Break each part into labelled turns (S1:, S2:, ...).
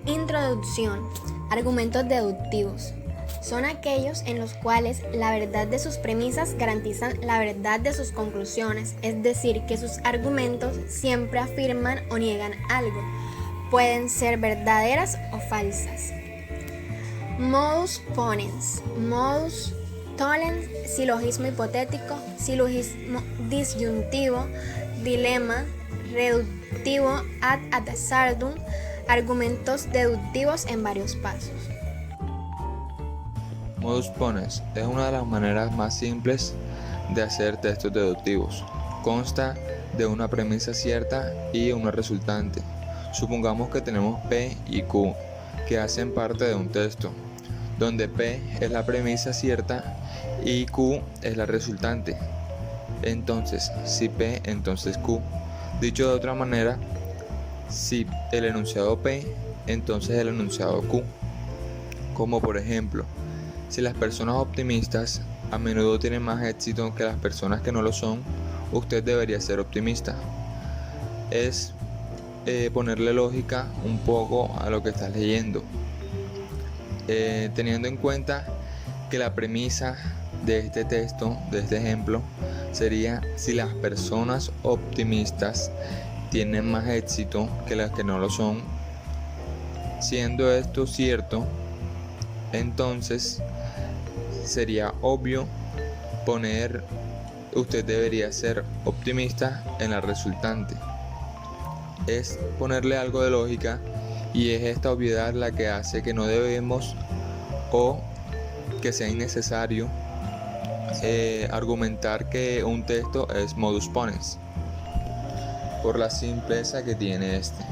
S1: Introducción. Argumentos deductivos. Son aquellos en los cuales la verdad de sus premisas garantizan la verdad de sus conclusiones, es decir, que sus argumentos siempre afirman o niegan algo. Pueden ser verdaderas o falsas. Modus ponens. Modus tollens, silogismo hipotético, silogismo disyuntivo, dilema, reductivo ad absurdum, argumentos deductivos en varios pasos.
S2: Modus ponens es una de las maneras más simples de hacer textos deductivos. Consta de una premisa cierta y una resultante. Supongamos que tenemos P y Q, que hacen parte de un texto, donde P es la premisa cierta y Q es la resultante. Entonces, si P, entonces Q. Dicho de otra manera, si el enunciado P, entonces el enunciado Q. Como por ejemplo, si las personas optimistas a menudo tienen más éxito que las personas que no lo son, usted debería ser optimista. Es ponerle lógica un poco a lo que estás leyendo, teniendo en cuenta que la premisa de este texto, de este ejemplo, sería: si las personas optimistas tienen más éxito que las que no lo son. Siendo esto cierto, entonces sería obvio poner usted debería ser optimista en la resultante. Es ponerle algo de lógica, y es esta obviedad la que hace que no debemos o que sea innecesario argumentar que un texto es modus ponens, por la simpleza que tiene este.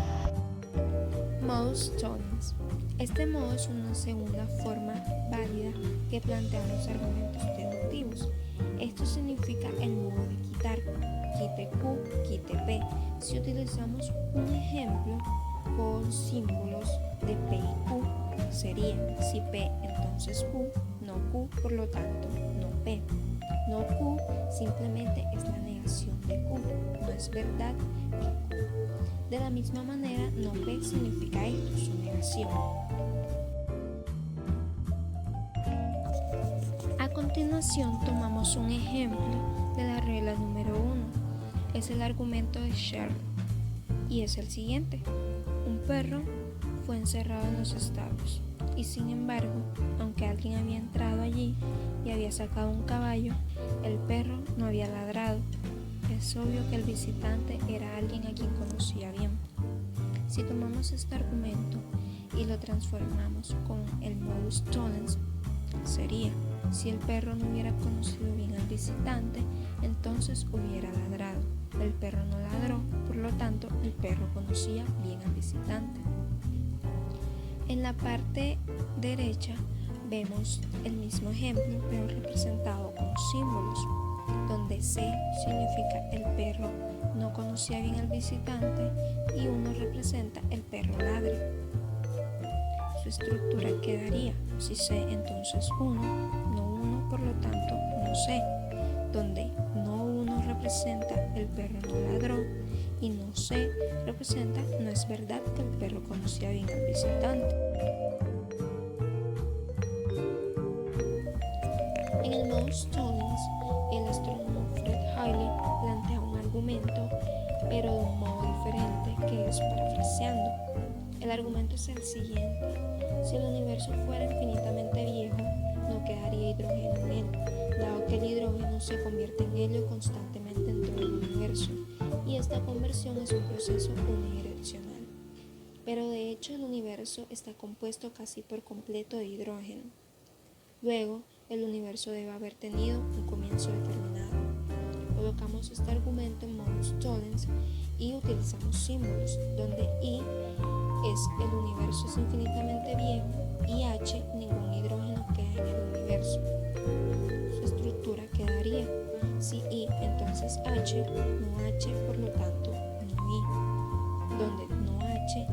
S3: Modus tollens. Este modo es una segunda forma válida que plantea los argumentos deductivos. Esto significa el modo de quitar, quite Q, quite P. Si utilizamos un ejemplo con símbolos de P y Q, sería: si P, entonces Q, no Q, por lo tanto, no P. No Q simplemente es la negación de Q, no es verdad que Q. De la misma manera, no P significa esto, su negación. A continuación, tomamos un ejemplo de la regla número 1. Es el argumento de Sherlock y es el siguiente: un perro fue encerrado en los establos y, sin embargo, aunque alguien había entrado allí y había sacado un caballo, el perro no había ladrado. Es obvio que el visitante era alguien a quien conocía bien. Si tomamos este argumento y lo transformamos con el modus tollens, sería: si el perro no hubiera conocido bien al visitante, entonces hubiera ladrado. El perro no ladró, por lo tanto, el perro conocía bien al visitante. En la parte derecha vemos el mismo ejemplo, pero representado con símbolos, donde C significa el perro no conocía bien al visitante y 1 representa el perro ladre. Su estructura quedaría: si C, entonces 1, no 1, por lo tanto no C, donde no 1 representa el perro no ladró y no C representa no es verdad que el perro conocía bien al visitante. En el modus tollens, el astrónomo Fred Hoyle plantea un argumento, pero de un modo diferente, que es parafraseando. El argumento es el siguiente: si el universo fuera infinitamente viejo, no quedaría hidrógeno en él, dado que el hidrógeno se convierte en helio constantemente dentro del universo, y esta conversión es un proceso unidireccional. Pero de hecho el universo está compuesto casi por completo de hidrógeno. Luego, el universo debe haber tenido un comienzo determinado. Colocamos este argumento en modus tollens y utilizamos símbolos, donde I es el universo es infinitamente viejo y H, ningún hidrógeno queda en el universo. Su estructura quedaría: si I, entonces H, no H, por lo tanto no I, donde no H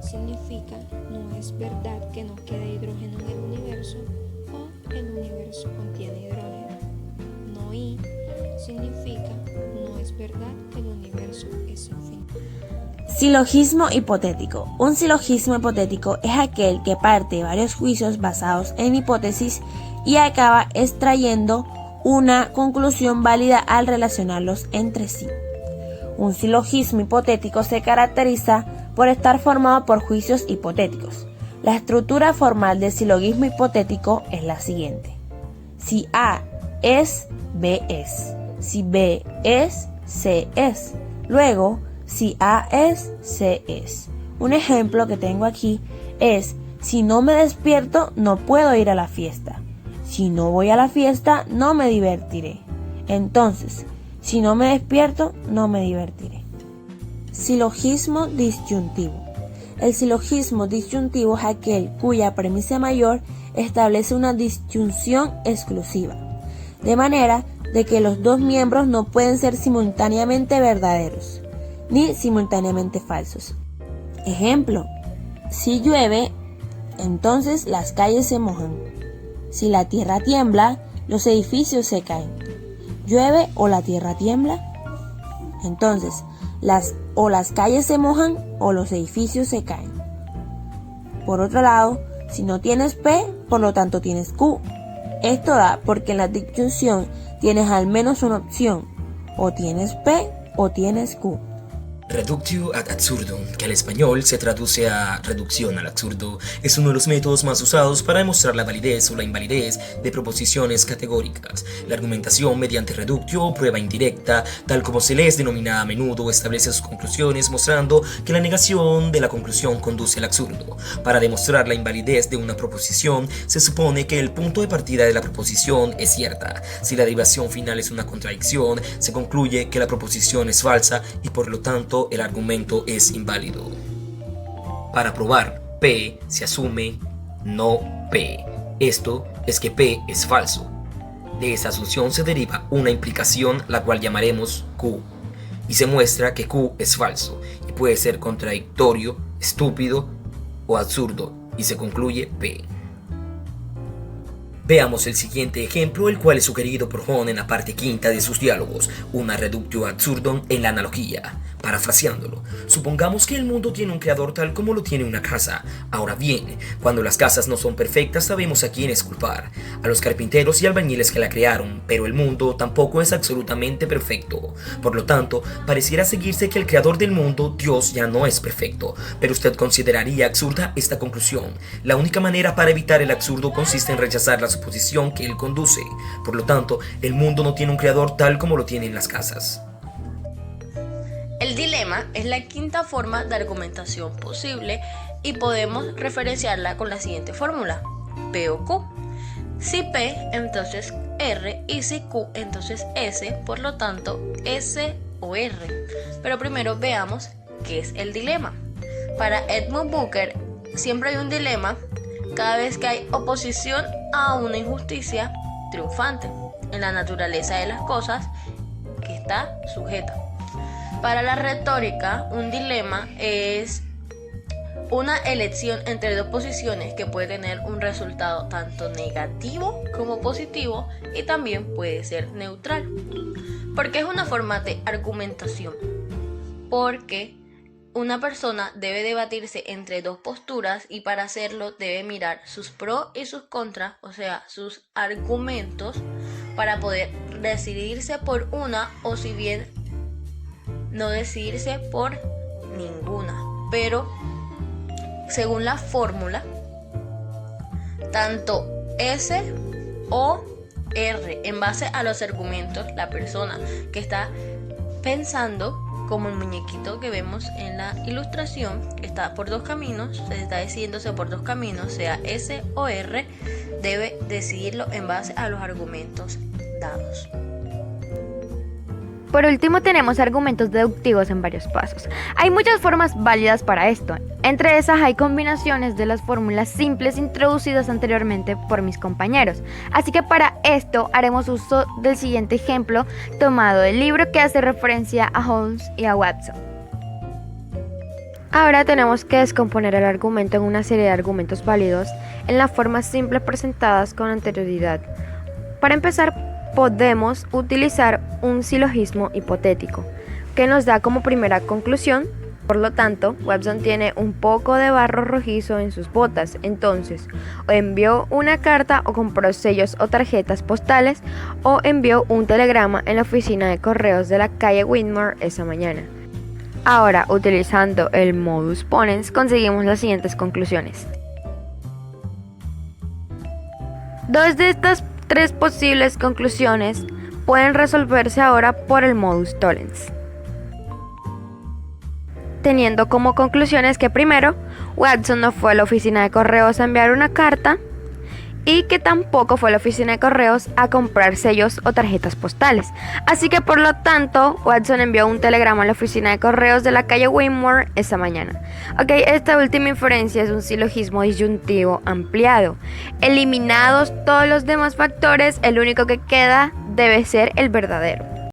S3: significa no es verdad que no quede hidrógeno en el universo, o el universo contiene hidrógeno. No I significa no es verdad, el universo es infinito.
S4: Silogismo hipotético. Un silogismo hipotético es aquel que parte de varios juicios basados en hipótesis y acaba extrayendo una conclusión válida al relacionarlos entre sí. Un silogismo hipotético se caracteriza por estar formado por juicios hipotéticos. La estructura formal del silogismo hipotético es la siguiente. Si A es, B es. Si B es, C es. Luego, si A es, C es. Un ejemplo que tengo aquí es: si no me despierto, no puedo ir a la fiesta. Si no voy a la fiesta, no me divertiré. Entonces, si no me despierto, no me divertiré. Silogismo disyuntivo. El silogismo disyuntivo es aquel cuya premisa mayor establece una disyunción exclusiva, de manera de que los dos miembros no pueden ser simultáneamente verdaderos, ni simultáneamente falsos. Ejemplo: si llueve, entonces las calles se mojan. Si la tierra tiembla, los edificios se caen. ¿Llueve o la tierra tiembla? Entonces, las calles se mojan o los edificios se caen. Por otro lado, si no tienes P, por lo tanto tienes Q. Esto da porque en la disyunción tienes al menos una opción: o tienes P o tienes Q.
S5: Reductio ad absurdum, que al español se traduce a reducción al absurdo, es uno de los métodos más usados para demostrar la validez o la invalidez de proposiciones categóricas. La argumentación mediante reductio o prueba indirecta, tal como se les denomina a menudo, establece sus conclusiones mostrando que la negación de la conclusión conduce al absurdo. Para demostrar la invalidez de una proposición, se supone que el punto de partida de la proposición es cierta. Si la derivación final es una contradicción, se concluye que la proposición es falsa y por lo tanto el argumento es inválido. Para probar P se asume no P. Esto es que P es falso. De esa asunción se deriva una implicación, la cual llamaremos Q, y se muestra que Q es falso y puede ser contradictorio, estúpido o absurdo, y se concluye P. Veamos el siguiente ejemplo, el cual es sugerido por Hone en la parte quinta de sus diálogos, una reductio ad absurdum en la analogía. Parafraseándolo, supongamos que el mundo tiene un creador tal como lo tiene una casa. Ahora bien, cuando las casas no son perfectas, sabemos a quién es culpar: a los carpinteros y albañiles que la crearon, pero el mundo tampoco es absolutamente perfecto. Por lo tanto, pareciera seguirse que el creador del mundo, Dios, ya no es perfecto. Pero usted consideraría absurda esta conclusión. La única manera para evitar el absurdo consiste en rechazar la suposición que él conduce. Por lo tanto, el mundo no tiene un creador tal como lo tienen las casas.
S6: El dilema es la quinta forma de argumentación posible y podemos referenciarla con la siguiente fórmula: P o Q. Si P, entonces R, y si Q, entonces S, por lo tanto S o R. Pero primero veamos qué es el dilema. Para Edmund Booker, siempre hay un dilema cada vez que hay oposición a una injusticia triunfante en la naturaleza de las cosas que está sujeta. Para la retórica, un dilema es una elección entre dos posiciones que puede tener un resultado tanto negativo como positivo y también puede ser neutral. ¿Por qué es una forma de argumentación? Porque una persona debe debatirse entre dos posturas y para hacerlo debe mirar sus pros y sus contras, o sea, sus argumentos, para poder decidirse por una o si bien no decidirse por ninguna. Pero según la fórmula, tanto S o R, en base a los argumentos, la persona que está pensando, como el muñequito que vemos en la ilustración, que está por dos caminos, se está decidiéndose por dos caminos, sea S o R, debe decidirlo en base a los argumentos dados.
S7: Por último, tenemos argumentos deductivos en varios pasos. Hay muchas formas válidas para esto. Entre esas hay combinaciones de las fórmulas simples introducidas anteriormente por mis compañeros. Así que para esto haremos uso del siguiente ejemplo tomado del libro que hace referencia a Holmes y a Watson. Ahora tenemos que descomponer el argumento en una serie de argumentos válidos en las formas simples presentadas con anterioridad. Para empezar, podemos utilizar un silogismo hipotético, que nos da como primera conclusión. Por lo tanto, Watson tiene un poco de barro rojizo en sus botas, entonces o envió una carta o compró sellos o tarjetas postales o envió un telegrama en la oficina de correos de la calle Whitmore esa mañana. Ahora, utilizando el modus ponens, conseguimos las siguientes conclusiones. Dos de estas tres posibles conclusiones pueden resolverse ahora por el modus tollens, teniendo como conclusiones que primero, Watson no fue a la oficina de correos a enviar una carta y que tampoco fue a la oficina de correos a comprar sellos o tarjetas postales. Así que por lo tanto, Watson envió un telegrama a la oficina de correos de la calle Whitmore esa mañana. Ok, esta última inferencia es un silogismo disyuntivo ampliado. Eliminados todos los demás factores, el único que queda debe ser el verdadero.